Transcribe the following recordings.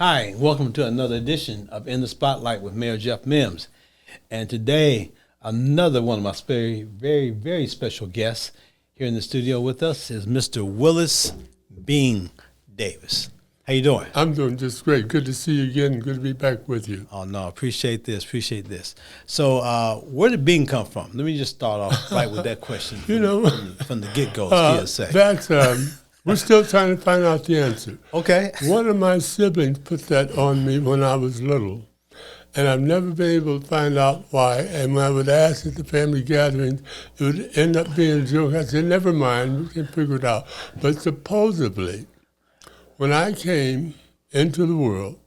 Hi, welcome to another edition of In the Spotlight with Mayor Jeff Mims. And today, another one of my very special guests here in the studio with us is Mr. Willis Bean Davis. How you doing? I'm doing just great. Good to see you again. Good to be back with you. Oh, no, appreciate this. So where did Bean come from? Let me just start off right with that question from the get-go. We're still trying to find out the answer. Okay. One of my siblings put that on me when I was little, and I've never been able to find out why. And when I would ask at the family gatherings, it would end up being a joke. I said, never mind, we can figure it out. But supposedly, when I came into the world,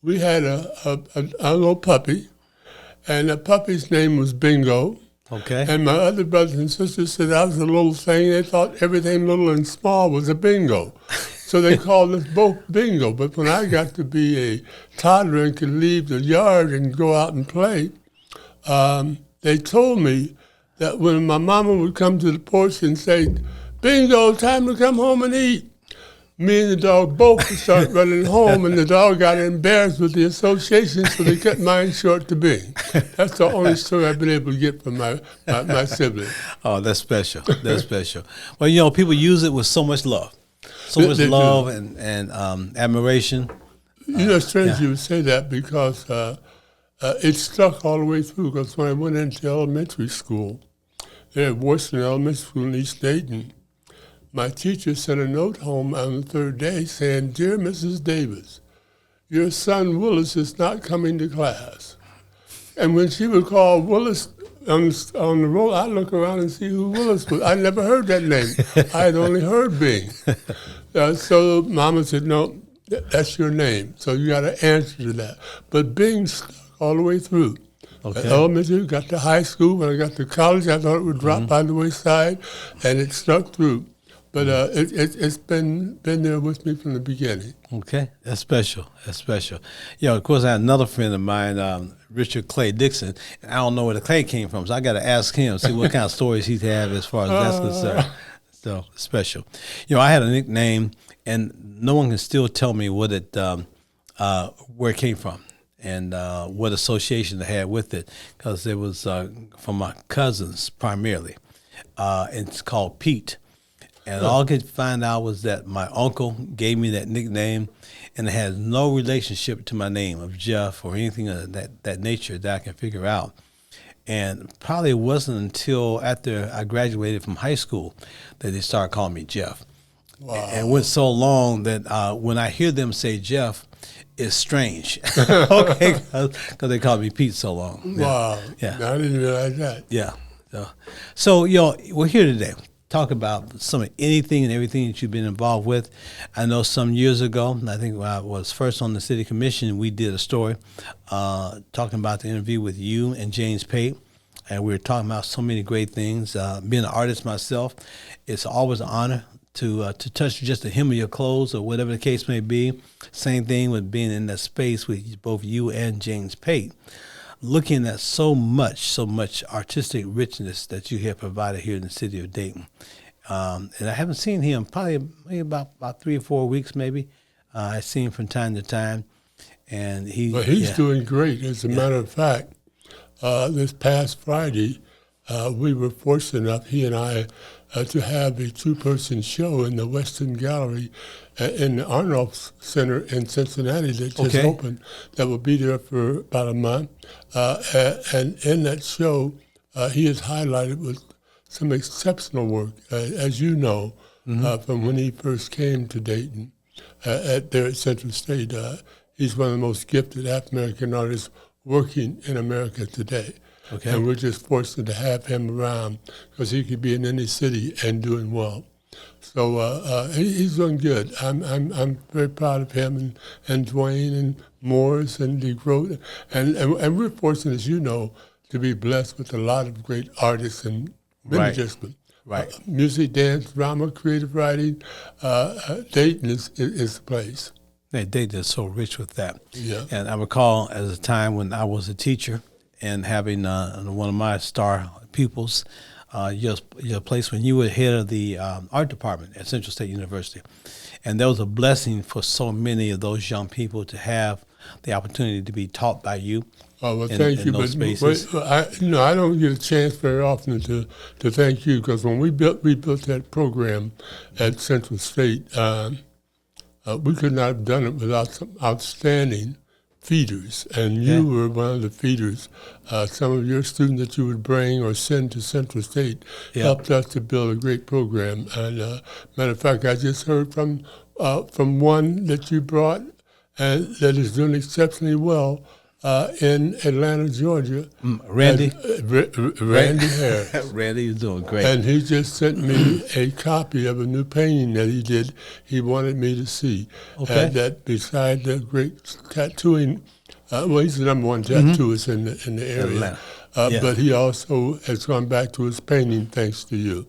we had a little puppy, and the puppy's name was Bingo. Okay. And my other brothers and sisters said I was a little thing. They thought everything little and small was a bingo. So they called us both Bingo. But when I got to be a toddler and could leave the yard and go out and play, they told me that when my mama would come to the porch and say, Bingo, time to come home and eat, me and the dog both would start running home, and the dog got embarrassed with the association, so they cut mine short to Bing. That's the only story I've been able to get from my sibling. Oh, that's special. That's special. Well, people use it with so much love. They love and admiration. It's strange you would say that because it stuck all the way through, because when I went into elementary school, there at Washington Elementary School in East Dayton, my teacher sent a note home on the third day saying, Dear Mrs. Davis, your son Willis is not coming to class. And when she would call Willis on the roll, I'd look around and see who Willis was. I never heard that name. I had only heard Bing. So Mama said, no, that's your name. So you got to answer to that. But Bing stuck all the way through. Okay. Elementary, got to high school. When I got to college, I thought it would drop by the wayside, and it stuck through. But it's been there with me from the beginning. Okay, that's special. Of course, I had another friend of mine, Richard Clay Dixon, and I don't know where the Clay came from, so I got to ask him, see what kind of stories he'd have as far as that's concerned. So special. I had a nickname, and no one can still tell me what it, where it came from, and what association I had with it, because it was from my cousins primarily. It's called Pete. And all I could find out was that my uncle gave me that nickname, and it has no relationship to my name of Jeff or anything of that nature that I can figure out. And probably it wasn't until after I graduated from high school that they started calling me Jeff. Wow. And it went so long that when I hear them say Jeff, it's strange. Okay, because they called me Pete so long. Wow. Yeah. I didn't realize that. Yeah. So we're here today. Talk about anything and everything that you've been involved with. I know some years ago, I think when I was first on the city commission, we did a story talking about the interview with you and James Pate, and we were talking about so many great things. Being an artist myself, it's always an honor to touch just the hem of your clothes or whatever the case may be. Same thing with being in that space with both you and James Pate, looking at so much artistic richness that you have provided here in the city of Dayton. And I haven't seen him probably maybe about 3 or 4 weeks maybe. I see him from time to time. And he's doing great. As a matter of fact, this past Friday, we were fortunate enough, he and I, to have a 2-person show in the Western Gallery in the Arnold Center in Cincinnati that just opened, that will be there for about a month. And in that show, he is highlighted with some exceptional work, as you know, from when he first came to Dayton there at Central State. He's one of the most gifted African-American artists working in America today. Okay. And we're just fortunate to have him around because he could be in any city and doing well. So he's doing good. I'm very proud of him and Dwayne and Morris and DeGroat. And we're fortunate, as you know, to be blessed with a lot of great artists and many disciplines. Right. Music, dance, drama, creative writing. Dayton is the place. Yeah, Dayton is so rich with that. Yeah. And I recall as a time when I was a teacher and having one of my star pupils, your place when you were head of the art department at Central State University. And that was a blessing for so many of those young people to have the opportunity to be taught by you. Oh, well, thank you. But I don't get a chance very often to thank you, because when we built that program at Central State, we could not have done it without some outstanding feeders, and you were one of the feeders. Some of your students that you would bring or send to Central State helped us to build a great program. And matter of fact, I just heard from one that you brought, and that is doing exceptionally well in Atlanta, Georgia. Randy? Randy Harris. Randy is doing great. And he just sent me a copy of a new painting that he did. He wanted me to see. Okay. That beside the great tattooing, well, he's the number one tattooist in the area. But he also has gone back to his painting thanks to you.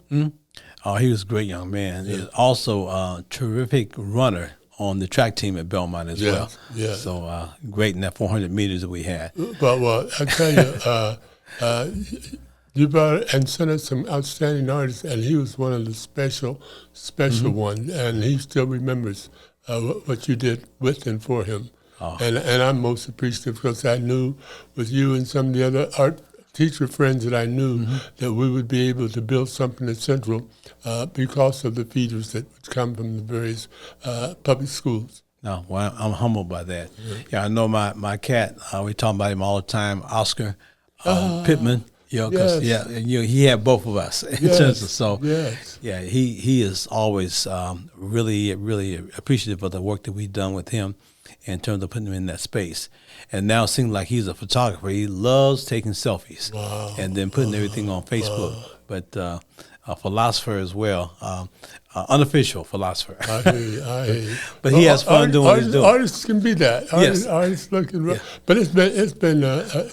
Oh, he was a great young man. He's also a terrific runner on the track team at Belmont as well. Yeah. So great in that 400 meters that we had. But well, I tell you, you brought and sent us some outstanding artists, and he was one of the special ones, and he still remembers what you did with and for him. Oh. And I'm most appreciative, because I knew with you and some of the other art teacher friends that I knew that we would be able to build something at Central because of the feeders that would come from the various public schools. No, well, I'm humbled by that. Yeah, I know my cat, we talk about him all the time, Oscar Pittman. Because he had both of us in terms of, so he is always really appreciative of the work that we've done with him in terms of putting him in that space. And now it seems like he's a photographer. He loves taking selfies and then putting everything on Facebook. But a philosopher as well, unofficial philosopher. I hear you. But he has fun doing what he's doing. Artists can be that. Artists looking, but it's been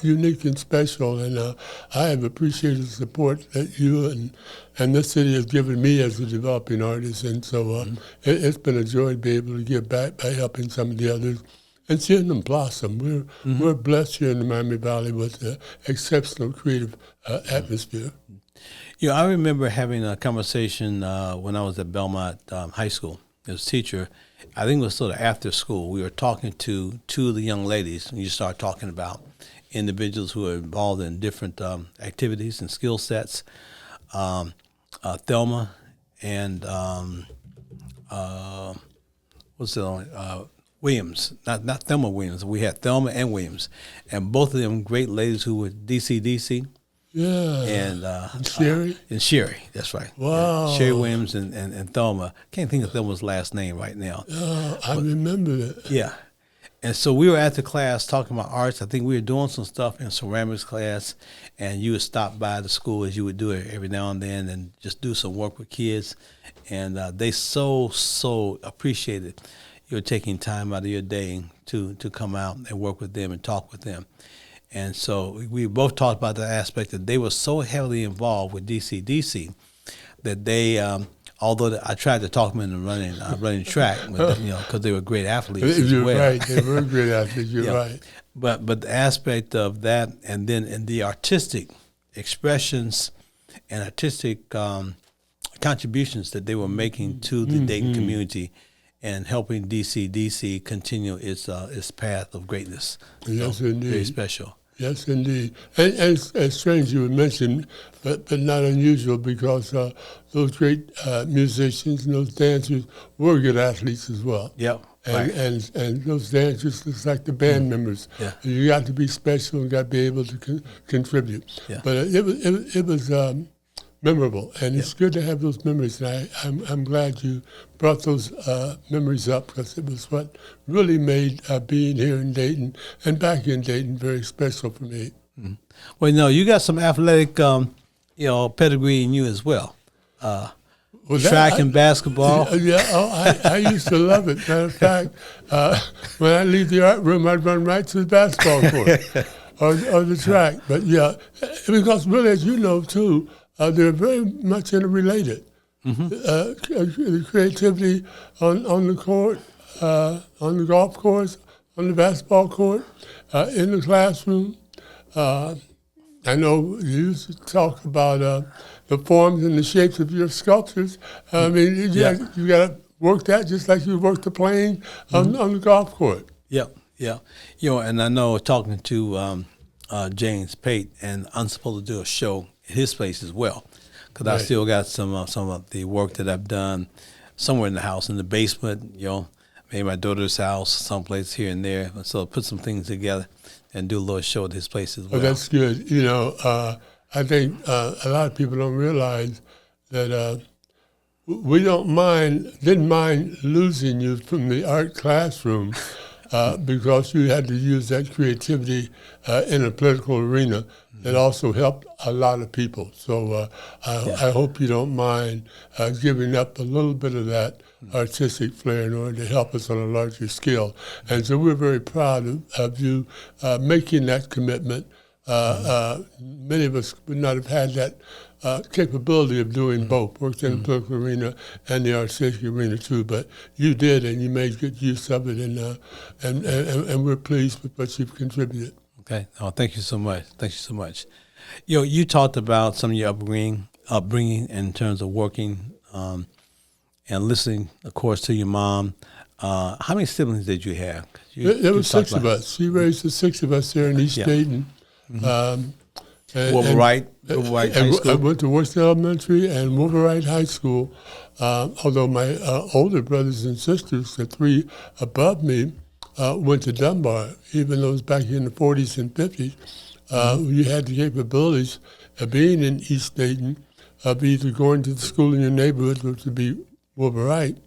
unique and special, and I have appreciated the support that you and this city has given me as a developing artist, and so it's been a joy to be able to give back by helping some of the others and seeing them blossom. We're blessed here in the Miami Valley with an exceptional creative atmosphere. Yeah, I remember having a conversation when I was at Belmont High School as a teacher. I think it was sort of after school. We were talking to two of the young ladies, and you start talking about individuals who are involved in different activities and skill sets. Thelma and what's the other one? Williams, not Thelma Williams. We had Thelma and Williams, and both of them great ladies who were DC. Yeah. And Sherry? And Sherry, that's right. Wow. Yeah. Sherry Williams and Thelma. Can't think of Thelma's last name right now. I remember that. Yeah. And so we were at the class talking about arts. I think we were doing some stuff in ceramics class, and you would stop by the school as you would do it every now and then and just do some work with kids. And they so appreciated you taking time out of your day to come out and work with them and talk with them. And so we both talked about the aspect that they were so heavily involved with DC that they, although I tried to talk them into running track, because they were great athletes as well. Right, they were great athletes. You're right. But the aspect of that, and then in the artistic expressions and artistic contributions that they were making to the Dayton community, and helping DC continue its path of greatness. Yes, indeed. Very special. Yes, indeed. And it's strange you would mention, but not unusual, because those great musicians and those dancers were good athletes as well. Yep. And those dancers, it's like the band members. Yeah. You got to be special and got to be able to contribute. Yeah. But it was memorable, and it's good to have those memories. And I'm glad you brought those memories up, because it was what really made being here in Dayton and back in Dayton very special for me. Mm-hmm. Well, you got some athletic, pedigree in you as well. Track and basketball. I used to love it. Matter of fact, when I leave the art room, I'd run right to the basketball court or the track. But because really, as you know too, they're very much interrelated. Mm-hmm. The creativity on the court, on the golf course, on the basketball court, in the classroom. I know you used to talk about the forms and the shapes of your sculptures. I mean, you got work that just like you work the playing on the golf court. Yep, yeah. And I know talking to James Pate, and I'm supposed to do a show at his place as well, because I still got some of the work that I've done somewhere in the house, in the basement, maybe my daughter's house, someplace here and there. So put some things together and do a little show at his place as well. Oh, that's good. I think a lot of people don't realize that we didn't mind losing you from the art classroom because you had to use that creativity in a political arena that also helped a lot of people. So I hope you don't mind giving up a little bit of that artistic flair in order to help us on a larger scale. And so we're very proud of you making that commitment. Many of us would not have had that capability of doing both, worked in the political arena and the artistic arena too, but you did, and you made good use of it, and we're pleased with what you've contributed. Okay. Oh, thank you so much. Thank you so much. You talked about some of your upbringing in terms of working and listening, of course, to your mom. How many siblings did you have? There were 6 of us. She raised the 6 of us there in East Dayton. Wolverite High School. I went to Washington Elementary and Wolverite High School. Although my older brothers and sisters, the 3 above me, went to Dunbar. Even though it was back in the 40s and 50s, you had the capabilities of being in East Dayton, of either going to the school in your neighborhood, which would be Wolverite,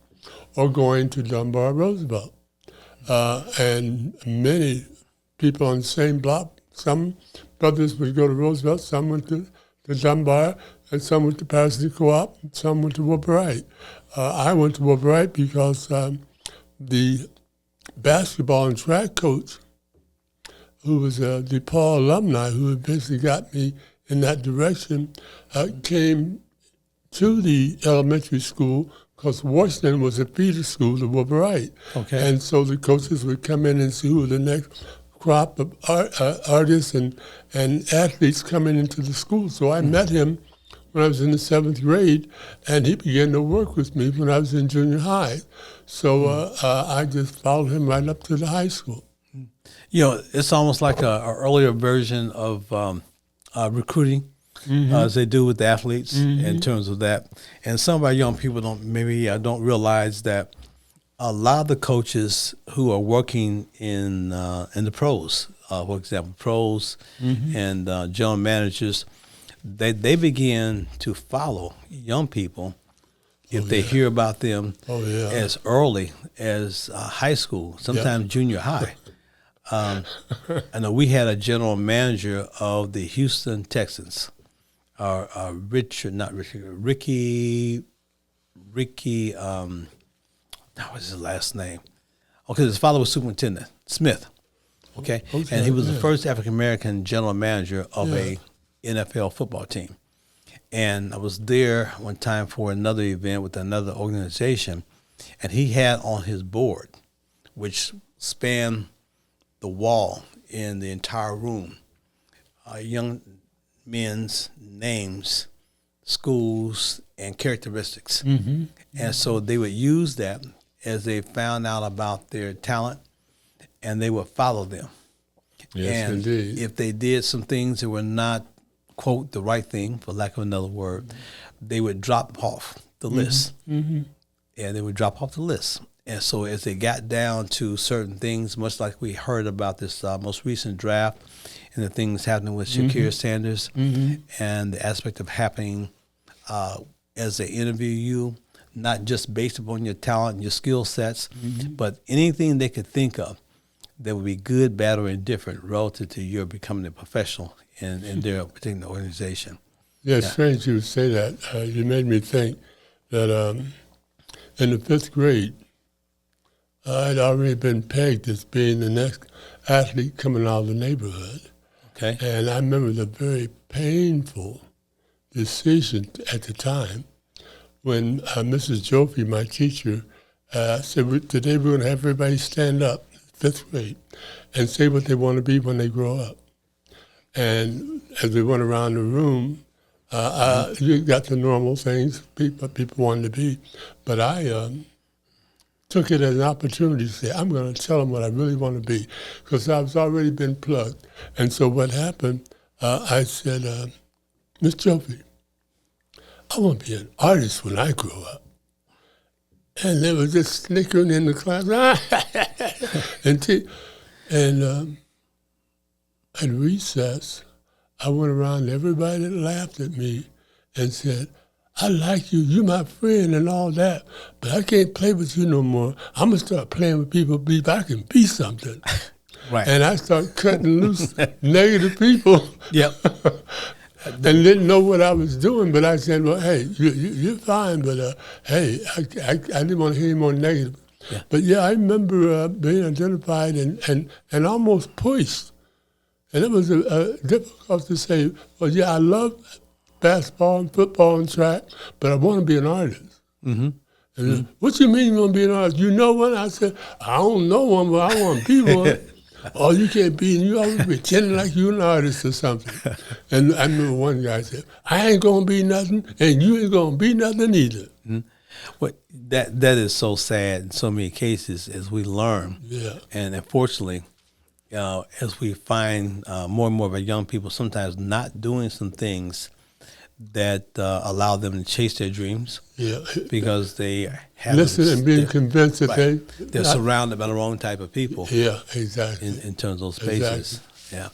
or going to Dunbar Roosevelt. And many people on the same block, some brothers would go to Roosevelt, some went to Dunbar, and some went to Patterson Co-op, and some went to Wolverite. I went to Wolverite because the basketball and track coach, who was a DePaul alumni, who eventually got me in that direction, came to the elementary school because Washington was a feeder school to Wolverite. Okay. And so the coaches would come in and see who the next crop of artists and athletes coming into the school. So I met him when I was in the 7th grade, and he began to work with me when I was in junior high. So I just followed him right up to the high school. It's almost like an earlier version of recruiting, as they do with the athletes in terms of that. And some of our young people don't realize that a lot of the coaches who are working in the pros, for example, pros and general managers, they begin to follow young people if they hear about them as early as high school, sometimes junior high. I know we had a general manager of the Houston Texans, Ricky, what was his last name? Okay, his father was Superintendent Smith. Okay, and he was the first African American general manager of a NFL football team. And I was there one time for another event with another organization, and he had on his board, which spanned the wall in the entire room, young men's names, schools, and characteristics. And so they would use that as they found out about their talent, and they would follow them. Yes, and indeed. If they did some things that were not, quote, the right thing, for lack of another word, they would drop off the list. And they would drop off the list. And so as they got down to certain things, much like we heard about this most recent draft and the things happening with Shakira Sanders and the aspect of happening as they interview you, not just based upon your talent and your skill sets, but anything they could think of that would be good, bad, or indifferent relative to your becoming a professional in their particular organization. Yeah, it's strange you would say that. You made me think that in the 5th grade, I'd already been pegged as being the next athlete coming out of the neighborhood. Okay. And I remember the very painful decision at the time when Mrs. Joffrey, my teacher, said, today we're going to have everybody stand up, 5th grade, and say what they want to be when they grow up. And as we went around the room, you got the normal things people wanted to be. But I took it as an opportunity to say, I'm going to tell them what I really want to be, because I was already been plugged. And so what happened, I said, Miss Jofi, I want to be an artist when I grow up. And they were just snickering in the class. and at recess, I went around, everybody laughed at me and said, I like you, you my friend and all that, but I can't play with you no more. I'm going to start playing with people, I can be something. Right. And I started cutting loose negative people. Yep. And didn't know what I was doing, but I said, well, hey, you're fine, but hey, I didn't want to hear any more negative. Yeah. But yeah, I remember being identified and almost pushed. And it was difficult to say, well, yeah, I love basketball and football and track, but I want to be an artist. Mm-hmm. And what you mean you want to be an artist? You know one? I said, I don't know one, but I want to be one. Oh, you can't be, and you always pretending like you're an artist or something. And I remember one guy said, I ain't going to be nothing, and you ain't going to be nothing either. Mm-hmm. Well, that is so sad in so many cases as we learn. Yeah. And unfortunately, as we find more and more of our young people sometimes not doing some things that allow them to chase their dreams, because they have and being convinced that they're surrounded by the wrong type of people. Yeah, exactly. In terms of those spaces. Exactly. Yeah.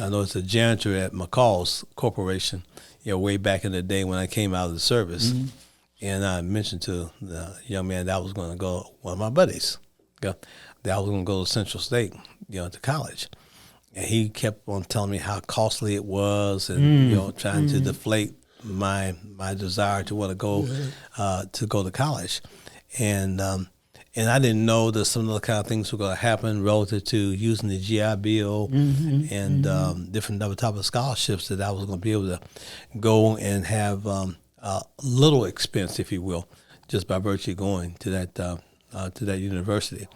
I know it's a janitor at McCall's Corporation, way back in the day when I came out of the service. Mm-hmm. And I mentioned to the young man that I was going to go, one of my buddies, that I was going to go to Central State, to college. And he kept on telling me how costly it was, and trying to deflate my desire to want to go to college, and I didn't know that some of the kind of things were going to happen relative to using the GI Bill and different other type of scholarships that I was going to be able to go and have little expense, if you will, just by virtue of going to that university.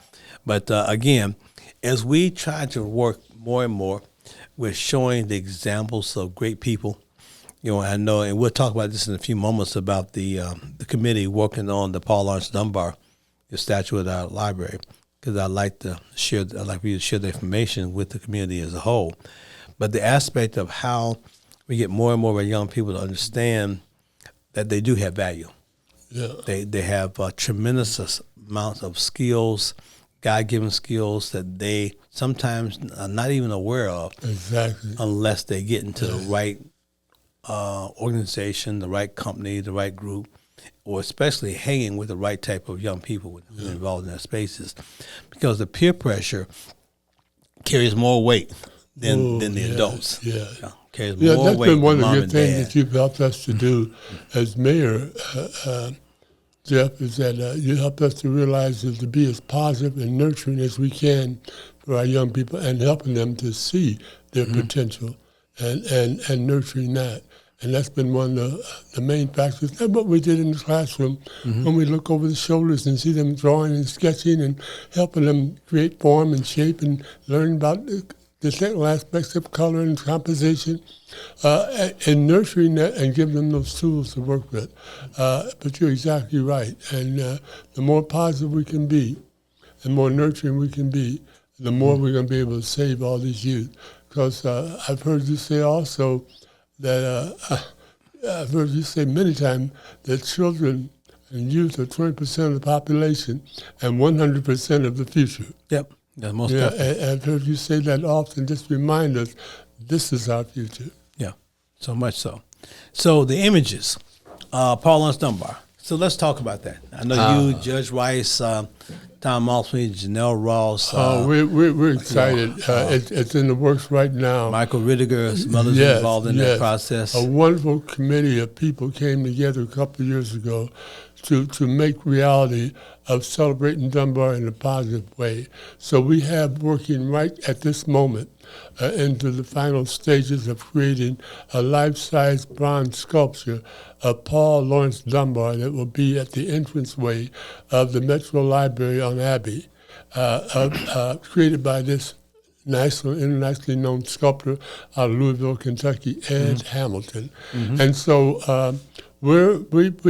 But again, as we try to work more and more with showing the examples of great people, I know, and we'll talk about this in a few moments about the committee working on the Paul Laurence Dunbar statue at our library, because I'd like for you to share the information with the community as a whole. But the aspect of how we get more and more of our young people to understand that they do have value. Yeah. They have tremendous amounts of skills, God-given skills that they sometimes are not even aware of. Exactly. Unless they get into the right organization, the right company, the right group, or especially hanging with the right type of young people involved in their spaces. Because the peer pressure carries more weight than the adults. Yeah. Carries more that's weight been one than of mom the and things dad. that you've helped us to do as mayor, Jeff, is that you helped us to realize that to be as positive and nurturing as we can for our young people and helping them to see their potential and nurturing that. And that's been one of the main factors. That's what we did in the classroom when we look over the shoulders and see them drawing and sketching and helping them create form and shape and learn about the technical aspects of color and composition, and nurturing that and giving them those tools to work with. But you're exactly right. And the more positive we can be, the more nurturing we can be, the more we're going to be able to save all these youth. Because I've heard you say also that, I've heard you say many times that children and youth are 20% of the population and 100% of the future. Yep. Yeah, most definitely. I've heard you say that often. Just remind us, this is our future. Yeah, so much so. So the images, Paul Laurence Dunbar. So let's talk about that. I know you, Judge Rice, Tom Maltby, Janelle Ross. We're excited. It's in the works right now. Michael Riddiger's mother's involved in that process. A wonderful committee of people came together a couple of years ago to make reality of celebrating Dunbar in a positive way. So we have working right at this moment into the final stages of creating a life-size bronze sculpture of Paul Laurence Dunbar that will be at the entranceway of the Metro Library on Abbey, created by this internationally known sculptor out of Louisville, Kentucky, Ed Hamilton. And so we've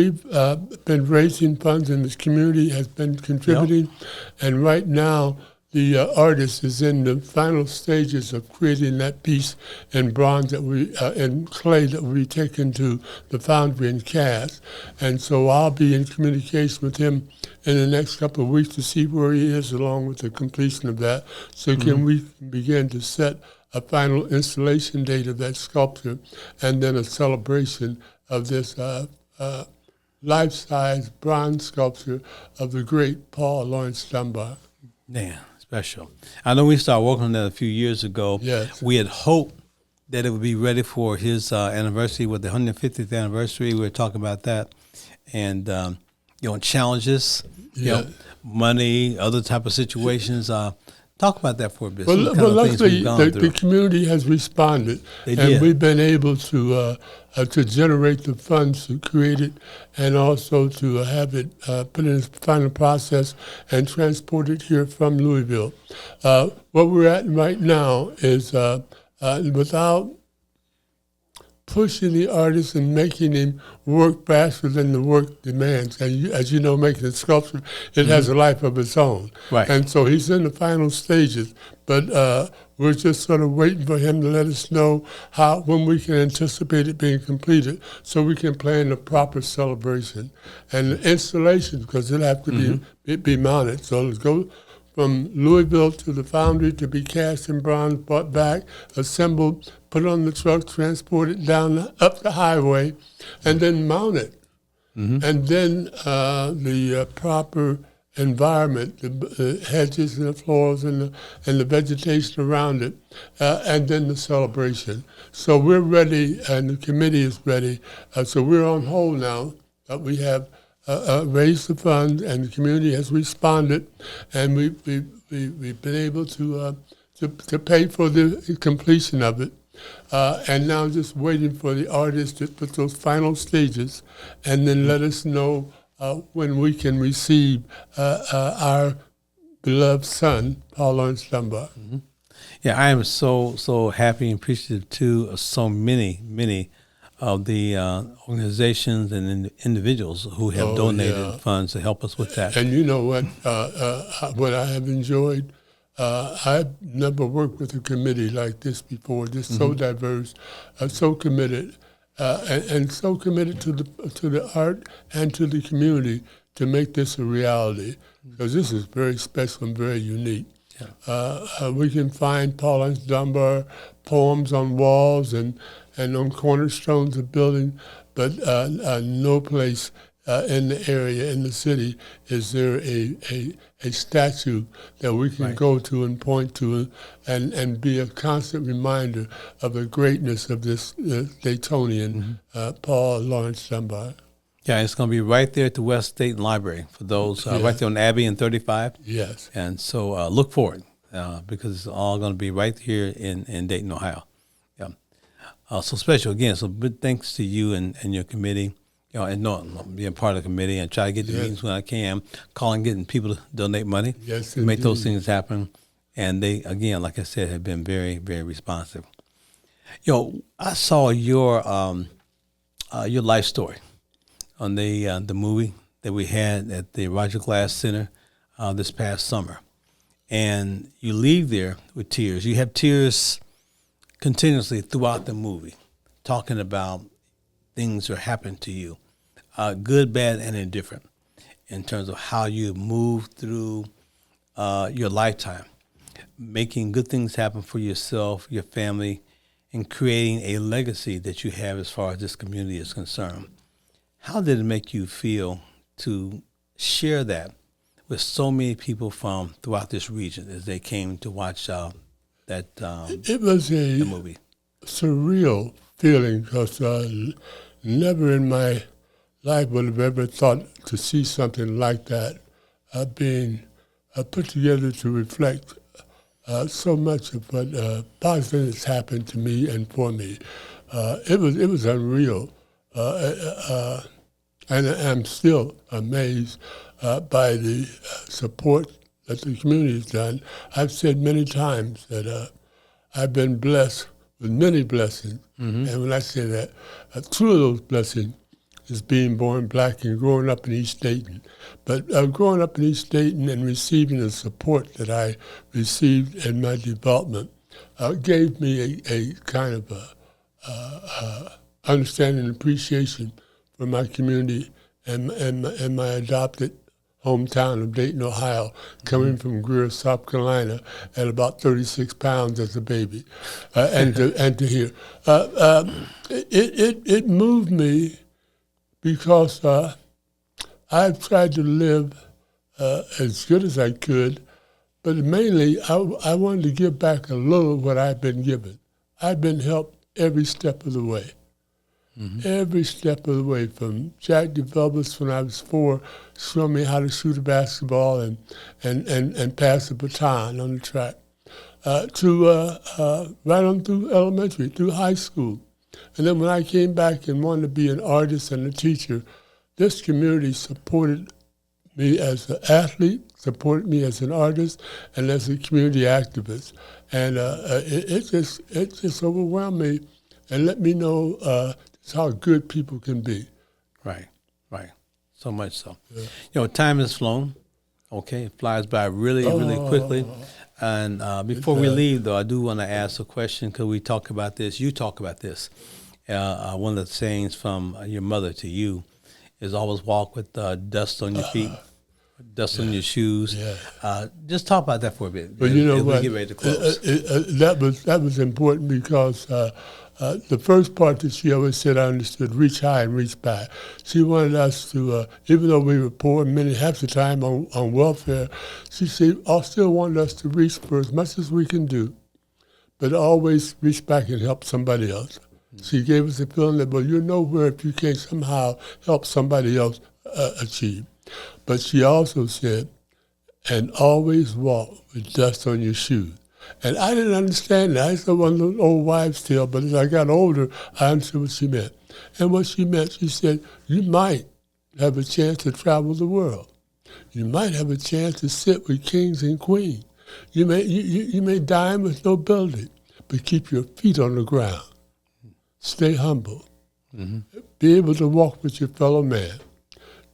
been raising funds, and this community has been contributing. Yep. And right now, the artist is in the final stages of creating that piece in bronze in clay that we taken to the foundry and cast. And so I'll be in communication with him in the next couple of weeks to see where he is along with the completion of that. So can we begin to set a final installation date of that sculpture and then a celebration of this life-size bronze sculpture of the great Paul Laurence Dunbar. Yeah, special. I know we started working on that a few years ago. Yes. We had hoped that it would be ready for his anniversary, with the 150th anniversary. We were talking about that. And, challenges, money, other type of situations. Talk about that for a bit. Well, luckily, the community has responded, and we've been able to generate the funds to create it, and also to have it put in its final process and transport it here from Louisville. What we're at right now is without pushing the artist and making him work faster than the work demands. And as you know, making a sculpture, it has a life of its own. Right. And so he's in the final stages, but we're just sort of waiting for him to let us know when we can anticipate it being completed, so we can plan the proper celebration. And the installation, because it'll have to be mounted. So let's go from Louisville to the foundry to be cast in bronze, brought back, assembled, put on the truck, transported up the highway, and then mount it. And then the proper environment, the hedges and the floors and the vegetation around it, and then the celebration. So we're ready, and the committee is ready. So we're on hold now. We have raised the funds, and the community has responded, and we've been able to pay for the completion of it, and now just waiting for the artist to put those final stages, and then let us know when we can receive our beloved son, Paul Laurence Dunbar. Yeah, I am so happy and appreciative too of so many of the organizations and individuals who have donated funds to help us with that. And you know what? What I have enjoyed, I've never worked with a committee like this before. Just so diverse, so committed, and so committed to the art and to the community to make this a reality. Because this is very special and very unique. Yeah. We can find Paul Laurence Dunbar poems on walls and on cornerstones of buildings, but no place in the area, in the city, is there a statue that we can go to and point to and be a constant reminder of the greatness of this Daytonian, Paul Laurence Dunbar. Yeah, it's going to be right there at the West Dayton Library for those, right there on Abbey and 35. Yes. And so look for it because it's all going to be right here in Dayton, Ohio. So special again. So big thanks to you and your committee, and being part of the committee, and try to get to meetings when I can, calling, getting people to donate money to make those things happen. And they, again, like I said, have been very, very responsive. I saw your life story on the movie that we had at the Roger Glass Center this past summer, and you leave there with tears. You have tears continuously throughout the movie, talking about things that happened to you, good, bad, and indifferent, in terms of how you moved through your lifetime, making good things happen for yourself, your family, and creating a legacy that you have as far as this community is concerned. How did it make you feel to share that with so many people from throughout this region as they came to watch it was a movie? Surreal feeling, because never in my life would have ever thought to see something like that being put together to reflect so much of what positive has happened to me and for me. It was unreal, and I'm still amazed by the support that the community has done. I've said many times that I've been blessed with many blessings, and when I say that, two of those blessings as being born black and growing up in East Dayton. But growing up in East Dayton and receiving the support that I received in my development gave me a kind of understanding and appreciation for my community and my adopted hometown of Dayton, Ohio, coming from Greer, South Carolina, at about 36 pounds as a baby, and to hear. It moved me because I've tried to live as good as I could, but mainly I wanted to give back a little of what I've been given. I've been helped every step of the way. Every step of the way, from Jack DeVelvis when I was 4, showing me how to shoot a basketball and pass the baton on the track, to right on through elementary, through high school. And then when I came back and wanted to be an artist and a teacher, this community supported me as an athlete, supported me as an artist, and as a community activist. And it just overwhelmed me and let me know how good people can be. Right. So much so. Yeah. Time has flown. Okay, it flies by really quickly. And before we leave, though, I do want to ask a question, because we talk about this. You talk about this. One of the sayings from your mother to you is always walk with dust on your feet, dust on your shoes. Yeah. Just talk about that for a bit. But you know what? We get ready to close. That was important because the first part that she always said I understood, reach high and reach back. She wanted us to, even though we were poor, half the time on welfare, she said, I still wanted us to reach for as much as we can do, but always reach back and help somebody else. She gave us the feeling that, well, you're nowhere if you can't somehow help somebody else achieve. But she also said, and always walk with dust on your shoes. And I didn't understand that. I said one little old wives' tale, but as I got older, I understood what she meant. And what she meant, she said, you might have a chance to travel the world. You might have a chance to sit with kings and queens. You may dine with nobility, but keep your feet on the ground. Stay humble. Be able to walk with your fellow man.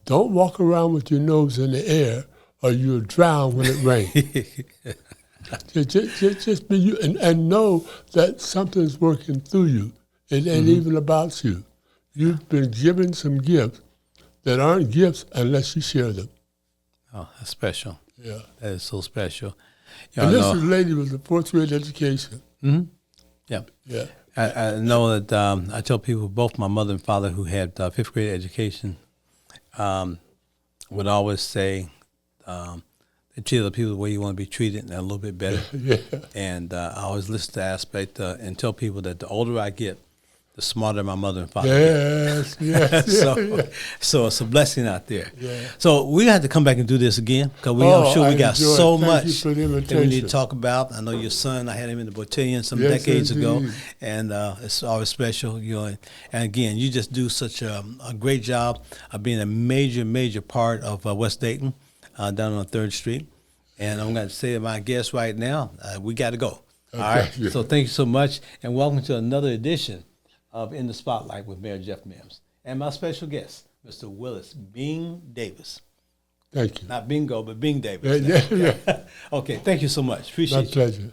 Don't walk around with your nose in the air, or you'll drown when it rains. Just be you, and know that something's working through you. It ain't even about you. You've been given some gifts that aren't gifts unless you share them. Oh, that's special. Yeah. That is so special. And this is a lady with a 4th grade education. Yeah. Yeah. I know that I tell people, both my mother and father who had 5th grade education would always say, treat other people the way you want to be treated, and a little bit better. Yeah. And I always listen to the aspect and tell people that the older I get, the smarter my mother and father get. Yes. So it's a blessing out there. Yeah. So we have to come back and do this again, because I'm sure we got so much that we need to talk about. I know your son, I had him in the battalion some decades ago, and it's always special. And again, you just do such a great job of being a major part of West Dayton. Down on 3rd Street. And I'm going to say to my guest right now, we got to go. Okay. All right? Yeah. So thank you so much, and welcome to another edition of In the Spotlight with Mayor Jeff Mims. And my special guest, Mr. Willis Bing Davis. Thank you. Not bingo, but Bing Davis. Yeah. Okay, thank you so much. Appreciate you. My pleasure.